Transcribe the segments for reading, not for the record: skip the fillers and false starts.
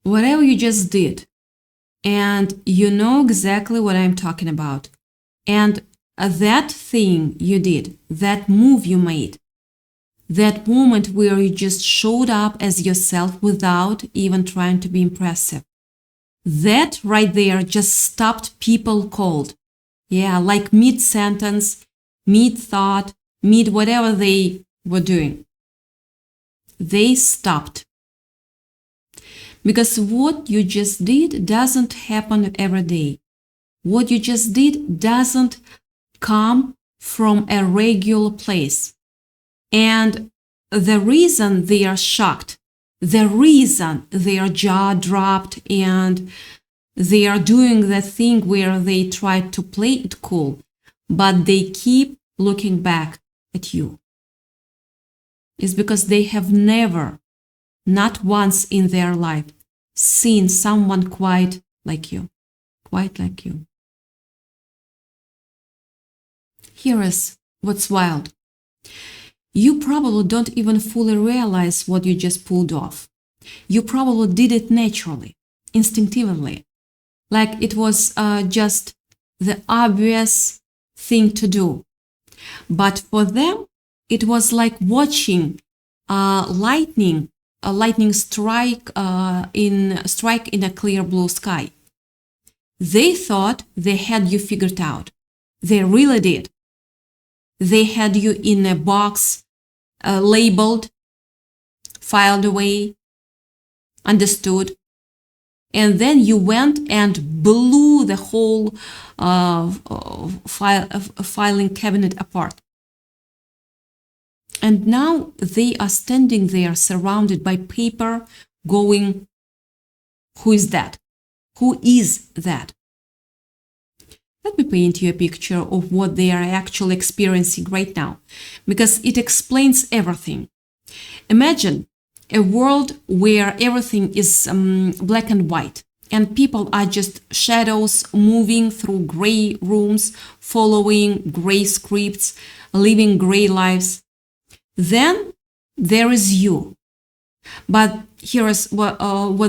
whatever you just did, and you know exactly what I'm talking about. And that thing you did, that move you made, that moment where you just showed up as yourself without even trying to be impressive, that right there just stopped people cold. Yeah, like mid-sentence, mid-thought, mid-whatever they were doing. They stopped. Because what you just did doesn't happen every day. What you just did doesn't come from a regular place. And the reason they are shocked, the reason their jaw dropped and they are doing that thing where they try to play it cool, but they keep looking back at you, is because they have never, not once in their life, seen someone quite like you. Quite like you. Here is what's wild. You probably don't even fully realize what you just pulled off. You probably did it naturally, instinctively, like it was just the obvious thing to do. But for them, it was like watching lightning strike in a clear blue sky. They thought they had you figured out. They really did. They had you in a box, labeled, filed away, understood. And then you went and blew the whole filing cabinet apart. And now they are standing there surrounded by paper going, who is that? Who is that? Let me paint you a picture of what they are actually experiencing right now, because it explains everything. Imagine a world where everything is black and white, and people are just shadows moving through gray rooms, following gray scripts, living gray lives. Then there is you. But here is what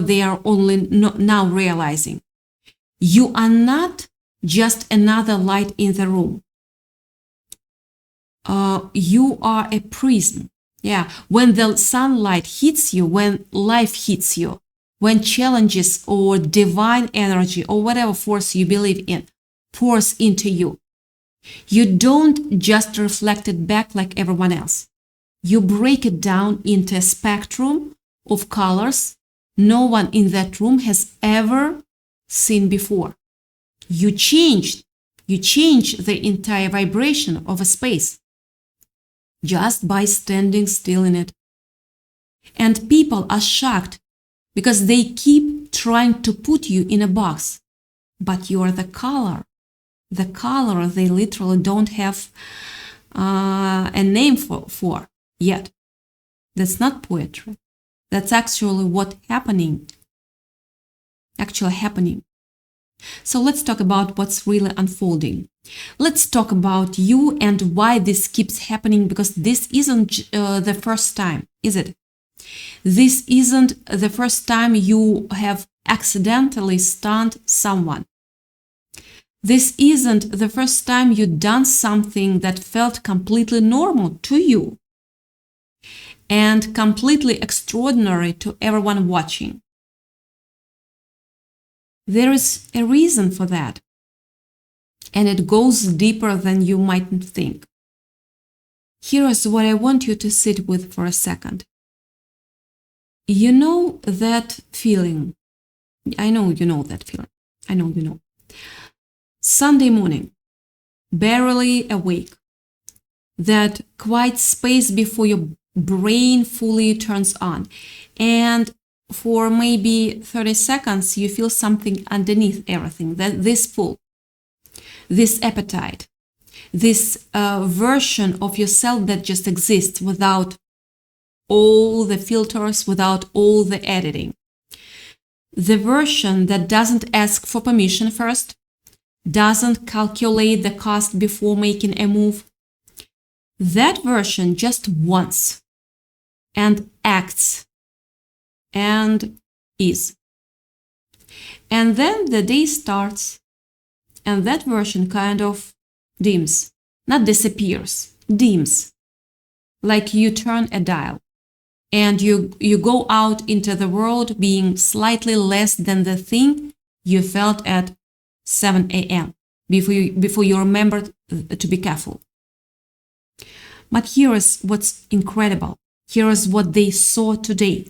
they are only now realizing. You are not just another light in the room. You are a prism. Yeah, when the sunlight hits you, when life hits you, when challenges or divine energy or whatever force you believe in pours into you, you don't just reflect it back like everyone else. You break it down into a spectrum of colors no one in that room has ever seen before. You change the entire vibration of a space just by standing still in it. And people are shocked because they keep trying to put you in a box. But you are the color. The color they literally don't have a name for yet. That's not poetry. That's actually what's happening. Actually happening. So let's talk about what's really unfolding. Let's talk about you and why this keeps happening, because this isn't the first time, is it? This isn't the first time you have accidentally stunned someone. This isn't the first time you've done something that felt completely normal to you and completely extraordinary to everyone watching. There is a reason for that, and it goes deeper than you might think. Here is what I want you to sit with for a second. You know that feeling. I know you know that feeling. I know you know. Sunday morning, barely awake. That quiet space before your brain fully turns on. And for maybe 30 seconds, you feel something underneath everything, that this pull, this appetite, this version of yourself that just exists without all the filters, without all the editing. The version that doesn't ask for permission first, doesn't calculate the cost before making a move. That version just wants and acts and is. And then the day starts, and that version kind of dims, not disappears, dims, like you turn a dial. And you go out into the world being slightly less than the thing you felt at 7 a.m. before you remembered to be careful. But here is what's incredible. Here is what they saw today.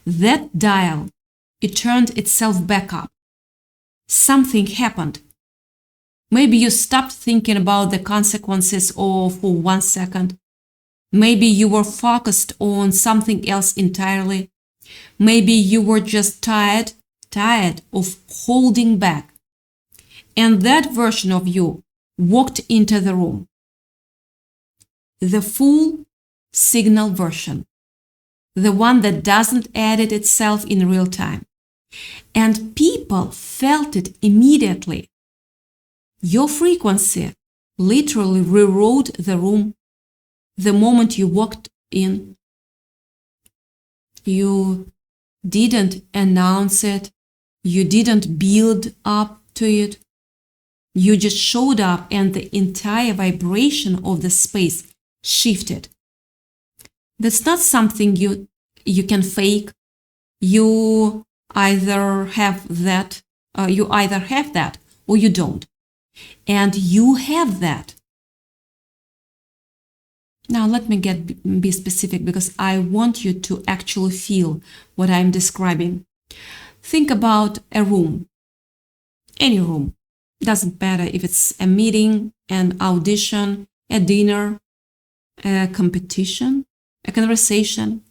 That dial, it turned itself back up. Something happened. Maybe you stopped thinking about the consequences for 1 second. Maybe you were focused on something else entirely. Maybe you were just tired of holding back. And that version of you walked into the room. The full signal version. The one that doesn't edit itself in real time. And people felt it immediately. Your frequency literally rewrote the room the moment you walked in. You didn't announce it. You didn't build up to it. You just showed up and the entire vibration of the space shifted. That's not something you can fake. You either have that or you don't. And you have that. Now let me be specific because I want you to actually feel what I'm describing. Think about a room. Any room. Doesn't matter if it's a meeting, an audition, a dinner, a competition, a conversation.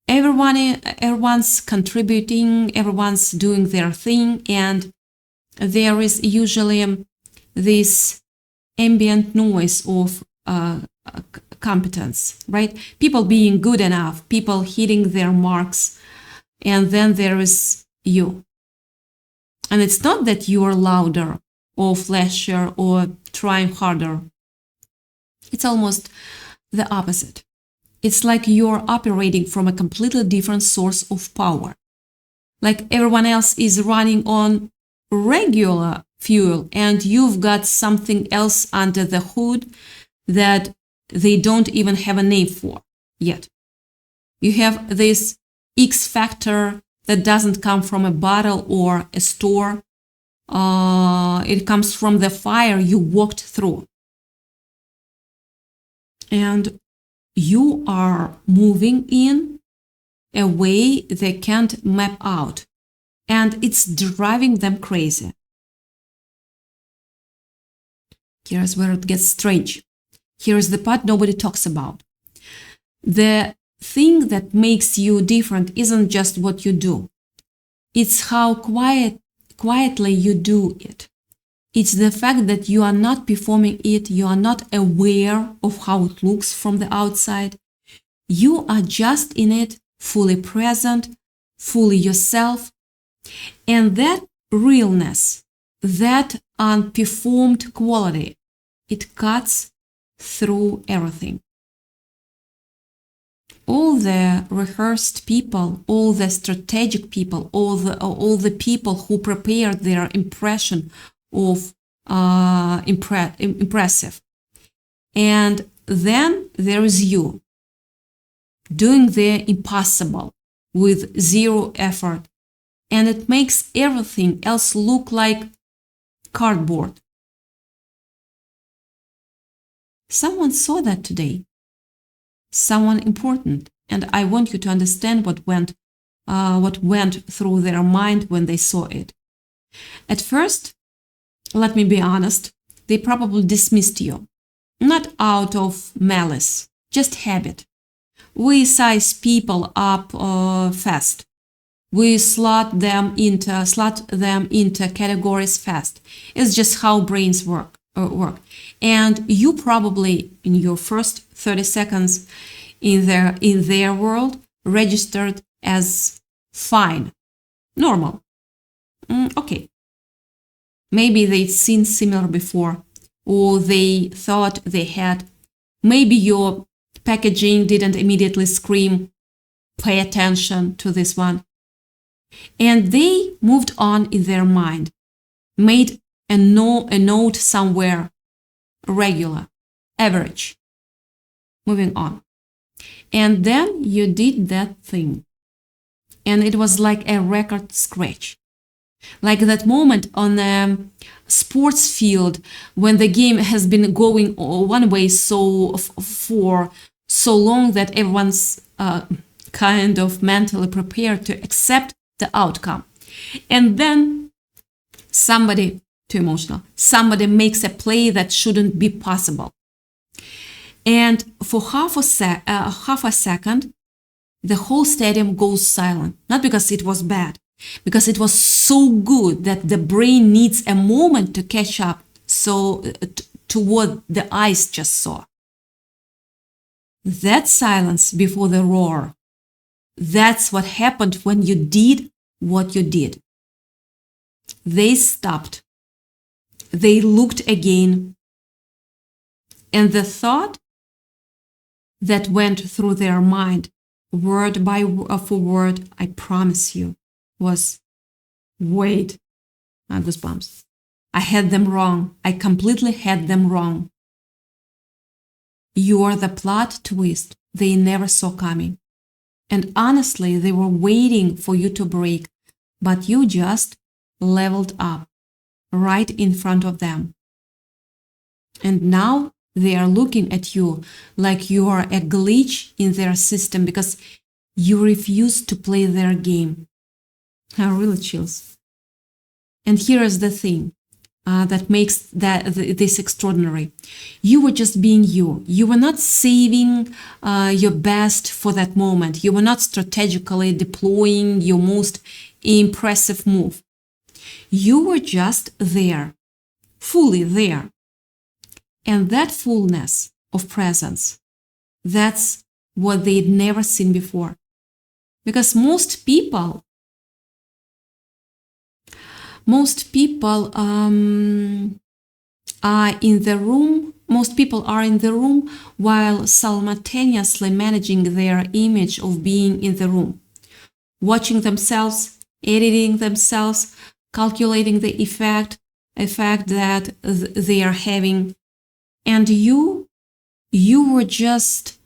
Everyone's contributing, everyone's doing their thing, and there is usually this ambient noise of competence, right? People being good enough, people hitting their marks, and then there is you. And it's not that you are louder or flashier or trying harder. It's almost the opposite. It's like you're operating from a completely different source of power. Like everyone else is running on regular fuel and you've got something else under the hood that they don't even have a name for yet. You have this X factor that doesn't come from a bottle or a store. It comes from the fire you walked through. And you are moving in a way they can't map out. And it's driving them crazy. Here's where it gets strange. Here's the part nobody talks about. The thing that makes you different isn't just what you do. It's how quietly you do it. It's the fact that you are not performing it, you are not aware of how it looks from the outside. You are just in it, fully present, fully yourself. And that realness, that unperformed quality, it cuts through everything. All the rehearsed people, all the strategic people, all the people who prepared their impression of impressive. And then there is you, doing the impossible with zero effort. And it makes everything else look like cardboard. Someone saw that today. Someone important. And I want you to understand what went through their mind when they saw it. At first, let me be honest, they probably dismissed you. Not out of malice, just habit. We size people up fast. We slot them into categories fast. It's just how brains work. And you probably, in your first 30 seconds in their world, registered as fine, normal. Okay. Maybe they'd seen similar before, or they thought they had. Maybe your packaging didn't immediately scream, pay attention to this one. And they moved on in their mind, made a note somewhere, regular, average, moving on. And then you did that thing. And it was like a record scratch. Like that moment on a sports field when the game has been going one way for so long that everyone's kind of mentally prepared to accept the outcome. And then somebody, too emotional, somebody makes a play that shouldn't be possible. And for half a second, the whole stadium goes silent. Not because it was bad, because it was so good that the brain needs a moment to catch up to what the eyes just saw. That silence before the roar, that's what happened when you did what you did. They stopped. They looked again. And the thought that went through their mind, word for word, I promise you, was, wait, goosebumps. I had them wrong. I completely had them wrong. You are the plot twist they never saw coming. And honestly, they were waiting for you to break, but you just leveled up right in front of them. And now they are looking at you like you are a glitch in their system because you refuse to play their game. Really chills. And here is the thing that makes this extraordinary. You were just being you. You were not saving your best for that moment. You were not strategically deploying your most impressive move. You were just there, fully there. And that fullness of presence, that's what they'd never seen before. Because most people are in the room. Most people are in the room while simultaneously managing their image of being in the room, watching themselves, editing themselves, calculating the effect that they are having. And you were just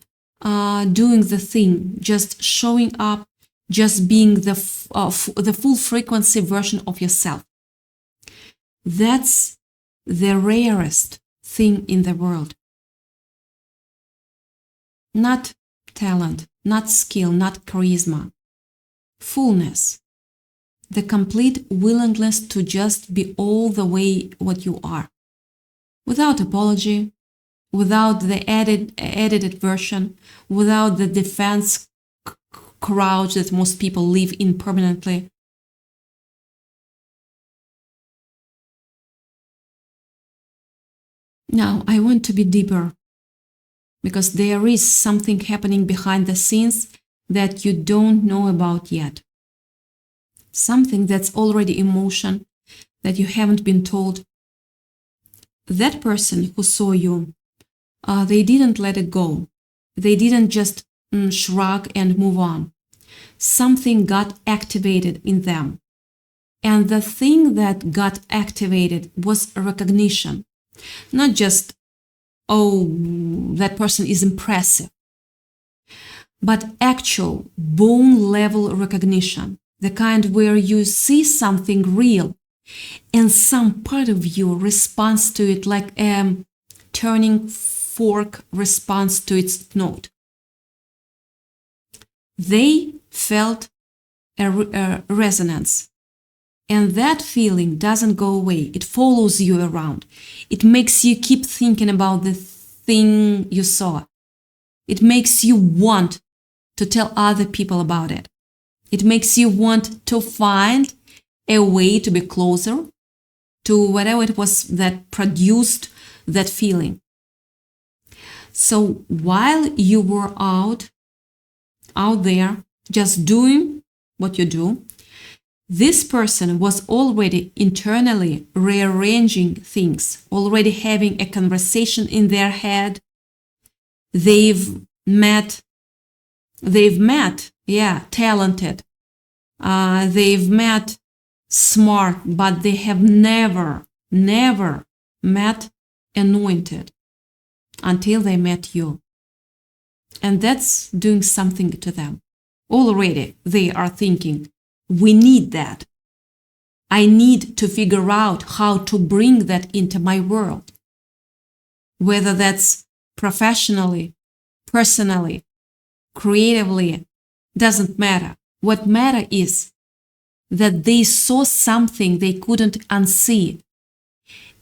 doing the thing, just showing up, just being the full frequency version of yourself. That's the rarest thing in the world. Not talent, not skill, not charisma. Fullness. The complete willingness to just be all the way what you are. Without apology, without the edited version, without the defense crouch that most people live in permanently. Now, I want to be deeper because there is something happening behind the scenes that you don't know about yet. Something that's already in motion that you haven't been told. That person who saw you, they didn't let it go. They didn't just shrug and move on. Something got activated in them. And the thing that got activated was a recognition. Not just, oh, that person is impressive, but actual bone-level recognition, the kind where you see something real and some part of you responds to it like a turning fork responds to its note. They felt a resonance. And that feeling doesn't go away. It follows you around. It makes you keep thinking about the thing you saw. It makes you want to tell other people about it. It makes you want to find a way to be closer to whatever it was that produced that feeling. So while you were out there, just doing what you do, this person was already internally rearranging things, already having a conversation in their head. They've met, talented, They've met smart, but they have never met anointed until they met you. And that's doing something to them. Already they are thinking, we need that. I need to figure out how to bring that into my world. Whether that's professionally, personally, creatively, doesn't matter. What matters is that they saw something they couldn't unsee.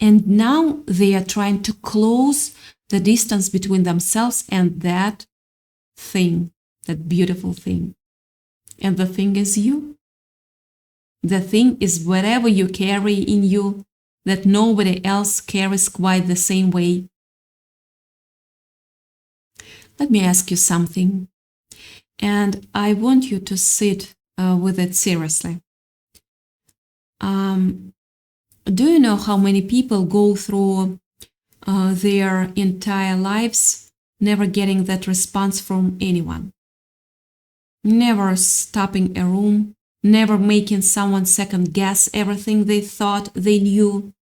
And now they are trying to close the distance between themselves and that thing, that beautiful thing. And the thing is you. The thing is whatever you carry in you that nobody else carries quite the same way. Let me ask you something. And I want you to sit with it seriously. Do you know how many people go through their entire lives never getting that response from anyone? Never stopping a room, never making someone second guess everything they thought they knew.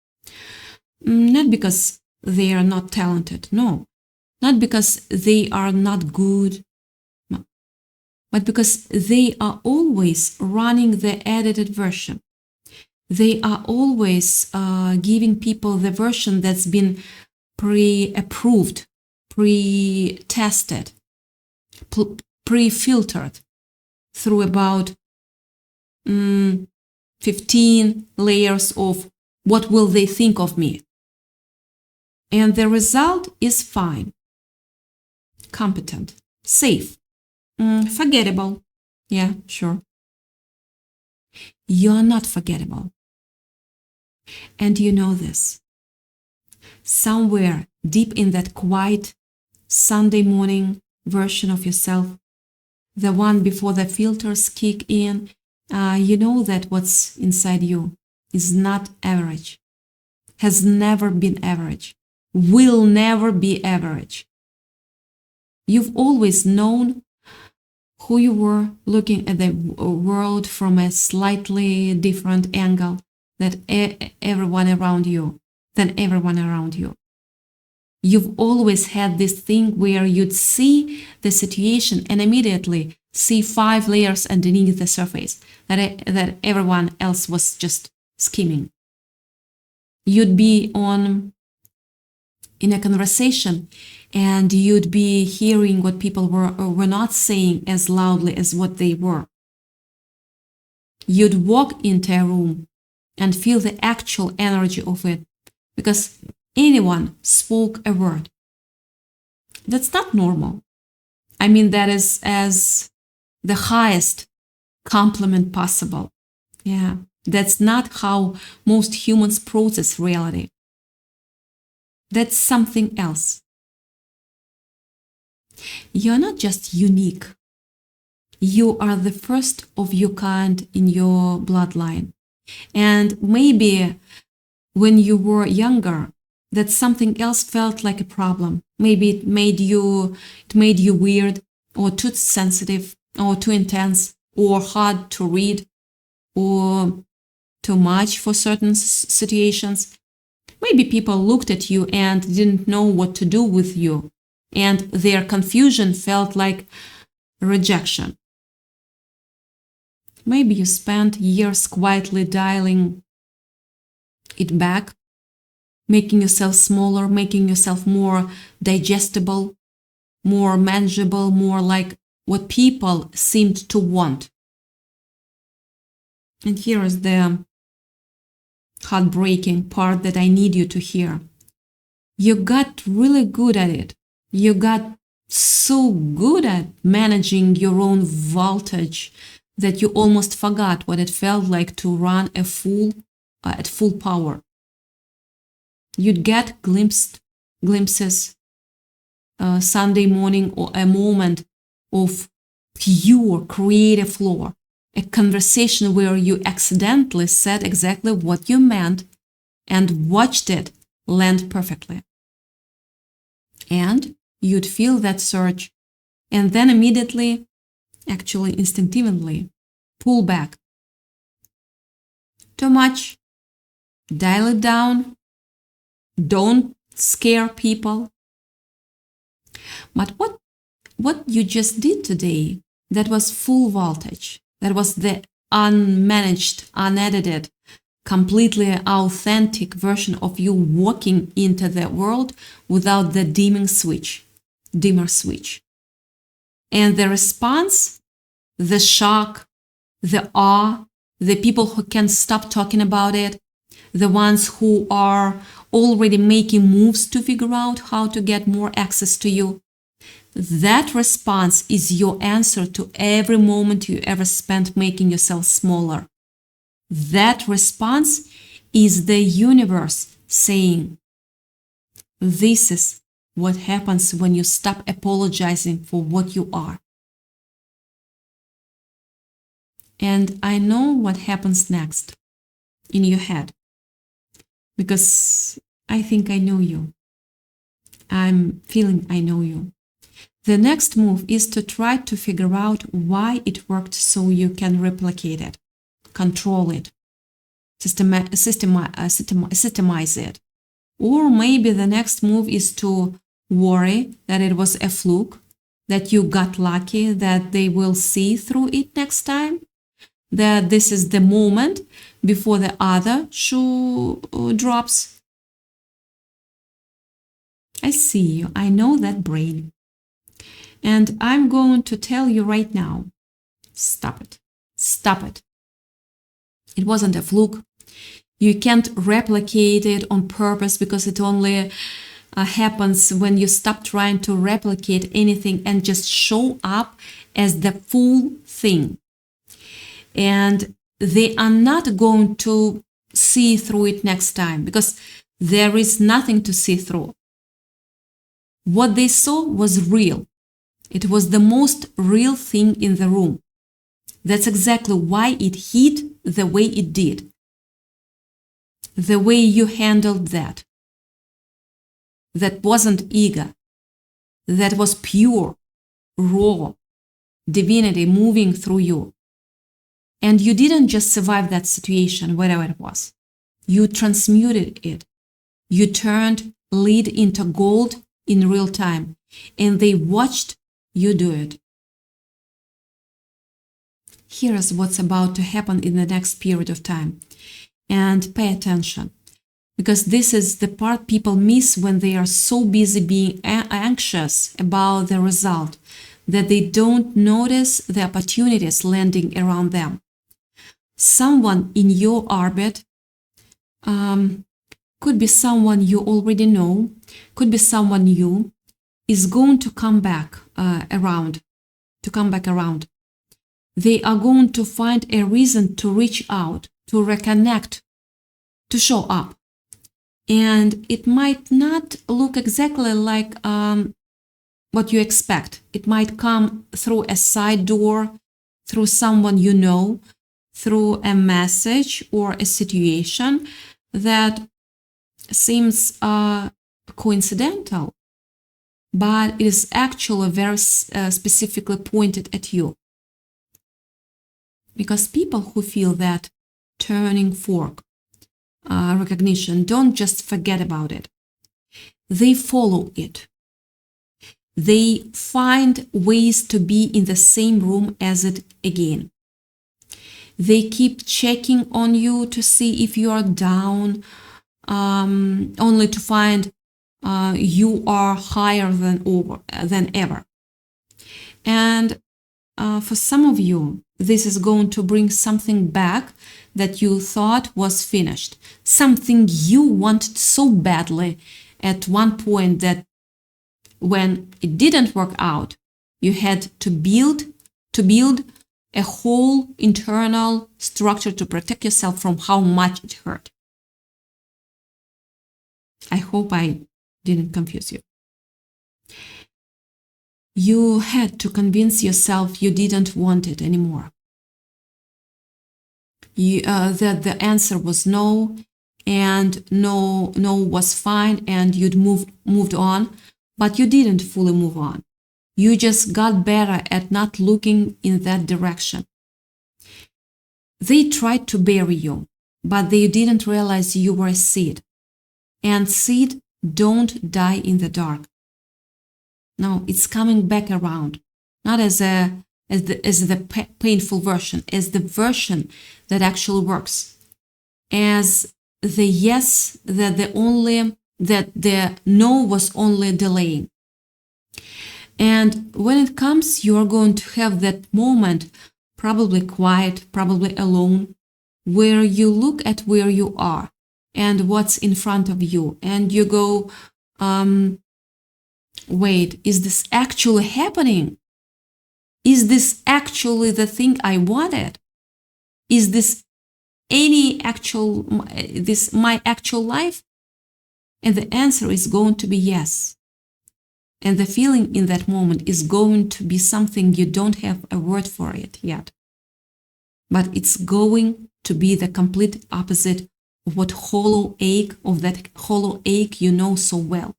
Not because they are not talented, no. Not because they are not good, no. But because they are always running the edited version. They are always giving people the version that's been pre-approved, pre-tested, pre-filtered through about 15 layers of what will they think of me. And the result is fine, competent, safe, forgettable. Yeah, sure. You're not forgettable. And you know this. Somewhere deep in that quiet Sunday morning version of yourself, the one before the filters kick in, you know that what's inside you is not average, has never been average, will never be average. You've always known who you were, looking at the world from a slightly different angle than everyone around you. You've always had this thing where you'd see the situation and immediately see 5 layers underneath the surface that everyone else was just skimming. You'd be in a conversation and you'd be hearing what people were not saying as loudly as what they were. You'd walk into a room and feel the actual energy of it because anyone spoke a word. That's not normal. I mean, that is as the highest compliment possible. Yeah, that's not how most humans process reality. That's something else. You're not just unique. You are the first of your kind in your bloodline. And maybe when you were younger, that something else felt like a problem. Maybe it made you weird or too sensitive or too intense or hard to read or too much for certain situations. Maybe people looked at you and didn't know what to do with you, and their confusion felt like rejection. Maybe you spent years quietly dialing it back, making yourself smaller, making yourself more digestible, more manageable, more like what people seemed to want. And here is the heartbreaking part that I need you to hear. You got really good at it. You got so good at managing your own voltage that you almost forgot what it felt like to run at full power. You'd get glimpses Sunday morning or a moment of pure creative flow, a conversation where you accidentally said exactly what you meant and watched it land perfectly. And you'd feel that surge and then immediately, actually instinctively, pull back too much. Dial it down. Don't scare people. But what you just did today, that was full voltage. That was the unmanaged, unedited, completely authentic version of you walking into the world without the dimmer switch. And the response, the shock, the awe, the people who can't stop talking about it, the ones who are already making moves to figure out how to get more access to you, that response is your answer to every moment you ever spent making yourself smaller. That response is the universe saying, this is what happens when you stop apologizing for what you are. And I know what happens next in your head, because I think I know you. I'm feeling I know you. The next move is to try to figure out why it worked so you can replicate it, control it, systemize it. Or maybe the next move is to worry that it was a fluke, that you got lucky, that they will see through it next time, that this is the moment before the other shoe drops. I see you. I know that brain. And I'm going to tell you right now, stop it. Stop it. It wasn't a fluke. You can't replicate it on purpose, because it only happens when you stop trying to replicate anything and just show up as the full thing. And they are not going to see through it next time, because there is nothing to see through. What they saw was real. It was the most real thing in the room. That's exactly why it hit the way it did. The way you handled that. That wasn't ego. That was pure, raw divinity moving through you. And you didn't just survive that situation, whatever it was. You transmuted it. You turned lead into gold in real time. And they watched you do it. Here's what's about to happen in the next period of time. And pay attention, because this is the part people miss when they are so busy being anxious about the result that they don't notice the opportunities landing around them. Someone in your orbit, could be someone you already know, could be someone new, is going to come back around. They are going to find a reason to reach out, to reconnect, to show up. And it might not look exactly like what you expect. It might come through a side door, through someone you know, through a message or a situation that seems coincidental, but it is actually very specifically pointed at you. Because people who feel that turning fork recognition don't just forget about it. They follow it. They find ways to be in the same room as it again. They keep checking on you to see if you are down, only to find you are higher than ever. And for some of you, this is going to bring something back that you thought was finished, something you wanted so badly at one point that when it didn't work out, you had to build a whole internal structure to protect yourself from how much it hurt. I hope I didn't confuse you. You had to convince yourself you didn't want it anymore. That the answer was no, and no was fine, and you'd moved on, but you didn't fully move on. You just got better at not looking in that direction. They tried to bury you. but they didn't realize you were a seed. And seed don't die in the dark. No, it's coming back around, not as the painful version, as the version that actually works, as the yes that the no was only delaying. And when it comes, you are going to have that moment, probably quiet, probably alone, where you look at where you are and what's in front of you, and you go, wait, is this actually happening? Is this actually the thing I wanted? Is this my actual life? And the answer is going to be yes. And the feeling in that moment is going to be something you don't have a word for it yet. But it's going to be the complete opposite of that hollow ache you know so well.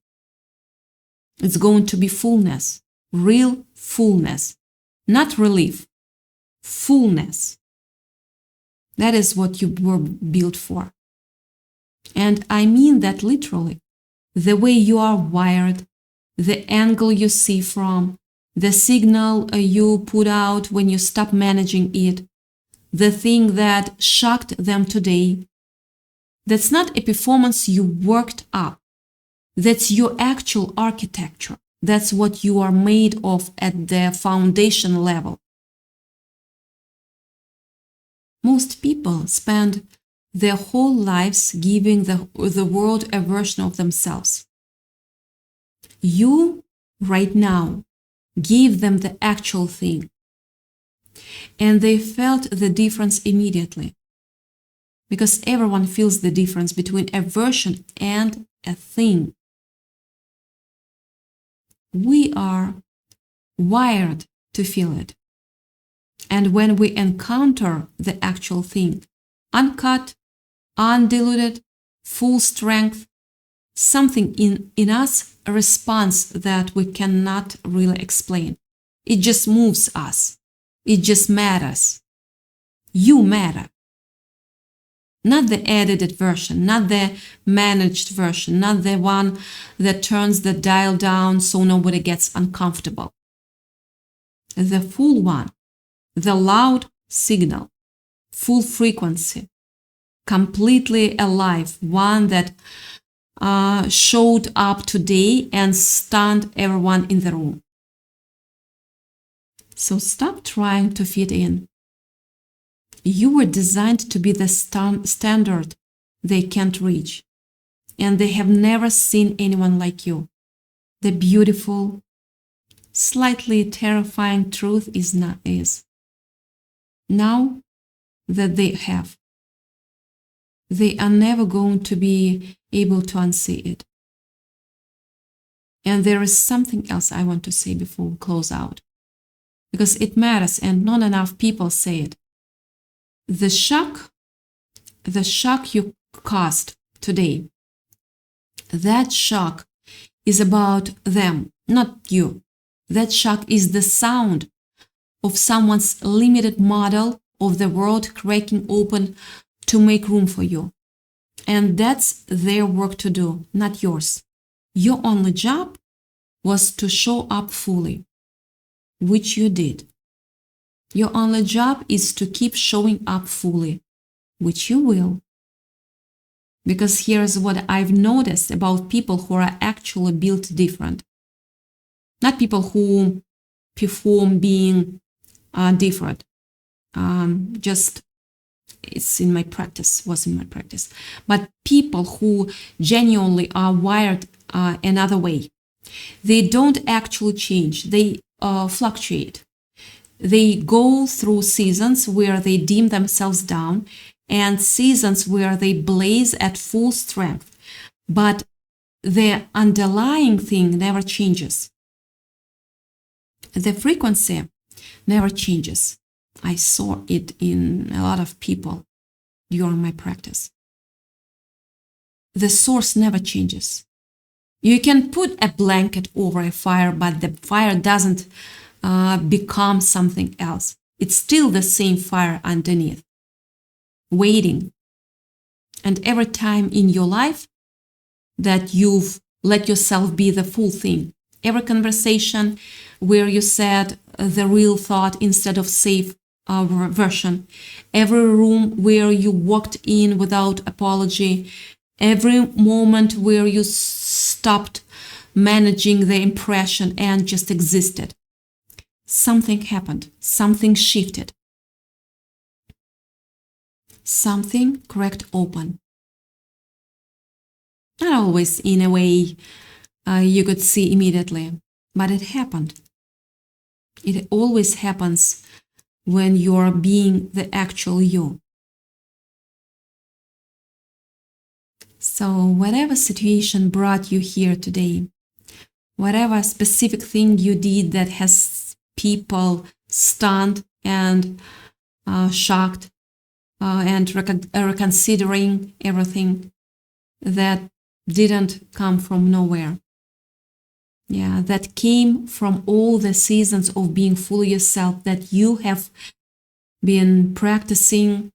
It's going to be fullness, real fullness, not relief, fullness. That is what you were built for. And I mean that literally. The way you are wired, the angle you see from, the signal you put out when you stop managing it, the thing that shocked them today. That's not a performance you worked up. That's your actual architecture. That's what you are made of at the foundation level. Most people spend their whole lives giving the world a version of themselves. You, right now, gave them the actual thing. And they felt the difference immediately. Because everyone feels the difference between a version and a thing. We are wired to feel it. And when we encounter the actual thing, uncut, undiluted, full strength, something in us responds that we cannot really explain. It just moves us. It just matters. You matter. Not the edited version, not the managed version, not the one that turns the dial down so nobody gets uncomfortable. The full one, the loud signal, full frequency, completely alive, one that showed up today and stunned everyone in the room. So stop trying to fit in. You were designed to be the standard they can't reach, and they have never seen anyone like you. The beautiful, slightly terrifying truth is now that they have. They are never going to be able to unsee it. And there is something else I want to say before we close out, because it matters and not enough people say it. The shock you caused today, that shock is about them, not you. That shock is the sound of someone's limited model of the world cracking open to make room for you. And that's their work to do, not yours. Your only job was to show up fully, which you did. Your only job is to keep showing up fully, which you will. Because here's what I've noticed about people who are actually built different. Not people who perform being different. Just it's in my practice, was in my practice. But people who genuinely are wired another way. They don't actually change. They fluctuate. They go through seasons where they dim themselves down and seasons where they blaze at full strength. But the underlying thing never changes. The frequency never changes. I saw it in a lot of people during my practice. The source never changes. You can put a blanket over a fire, but the fire doesn't become something else. It's still the same fire underneath, waiting And every time in your life that you've let yourself be the full thing, every conversation where you said the real thought instead of safe version, every room where you walked in without apology, every moment where you stopped managing the impression and just existed, something happened, something shifted, something cracked open. Not always in a way you could see immediately, but it happened. It always happens when you're being the actual you. So whatever situation brought you here today, whatever specific thing you did that has people stunned and shocked and reconsidering everything, that didn't come from nowhere. Yeah, that came from all the seasons of being fully yourself that you have been practicing,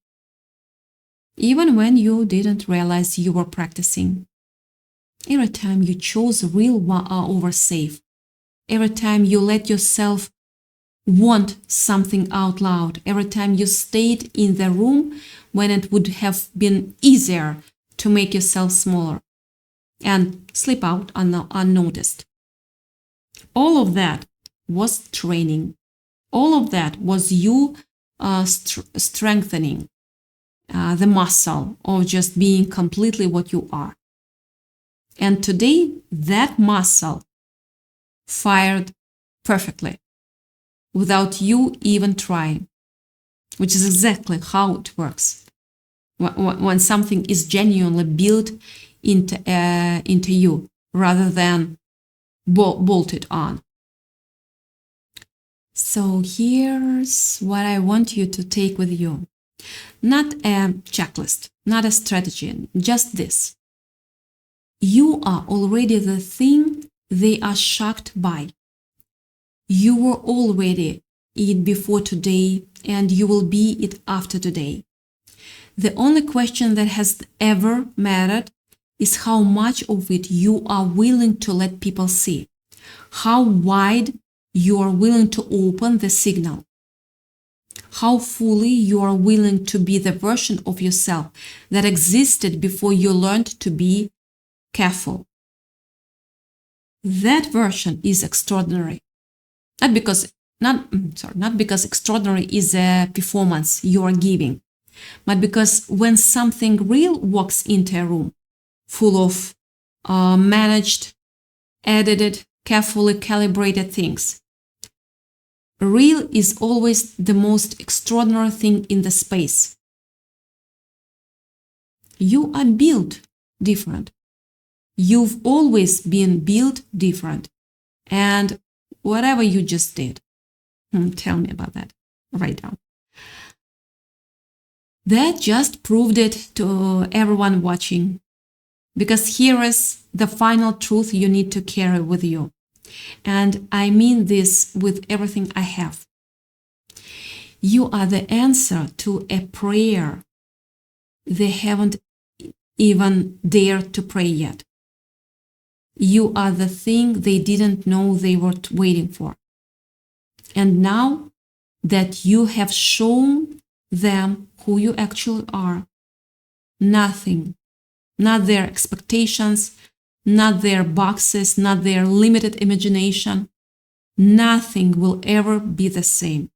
even when you didn't realize you were practicing. Every time you chose real over safe, every time you let yourself want something out loud, every time you stayed in the room when it would have been easier to make yourself smaller and slip out unnoticed. All of that was training. All of that was you strengthening the muscle of just being completely what you are. And today, that muscle fired perfectly without you even trying, which is exactly how it works. When something is genuinely built into you rather than bolted on. So here's what I want you to take with you. Not a checklist, not a strategy, just this. You are already the thing they are shocked by. You were already it before today, and you will be it after today. The only question that has ever mattered is how much of it you are willing to let people see, how wide you are willing to open the signal, how fully you are willing to be the version of yourself that existed before you learned to be careful. That version is extraordinary. Not because extraordinary is a performance you are giving, but because when something real walks into a room full of managed, edited, carefully calibrated things, real is always the most extraordinary thing in the space. You are built different. You've always been built different. And whatever you just did, tell me about that right now. That just proved it to everyone watching. Because here is the final truth you need to carry with you. And I mean this with everything I have. You are the answer to a prayer they haven't even dared to pray yet. You are the thing they didn't know they were waiting for. And now that you have shown them who you actually are, nothing, not their expectations, not their boxes, not their limited imagination, nothing will ever be the same.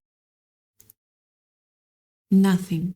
Nothing.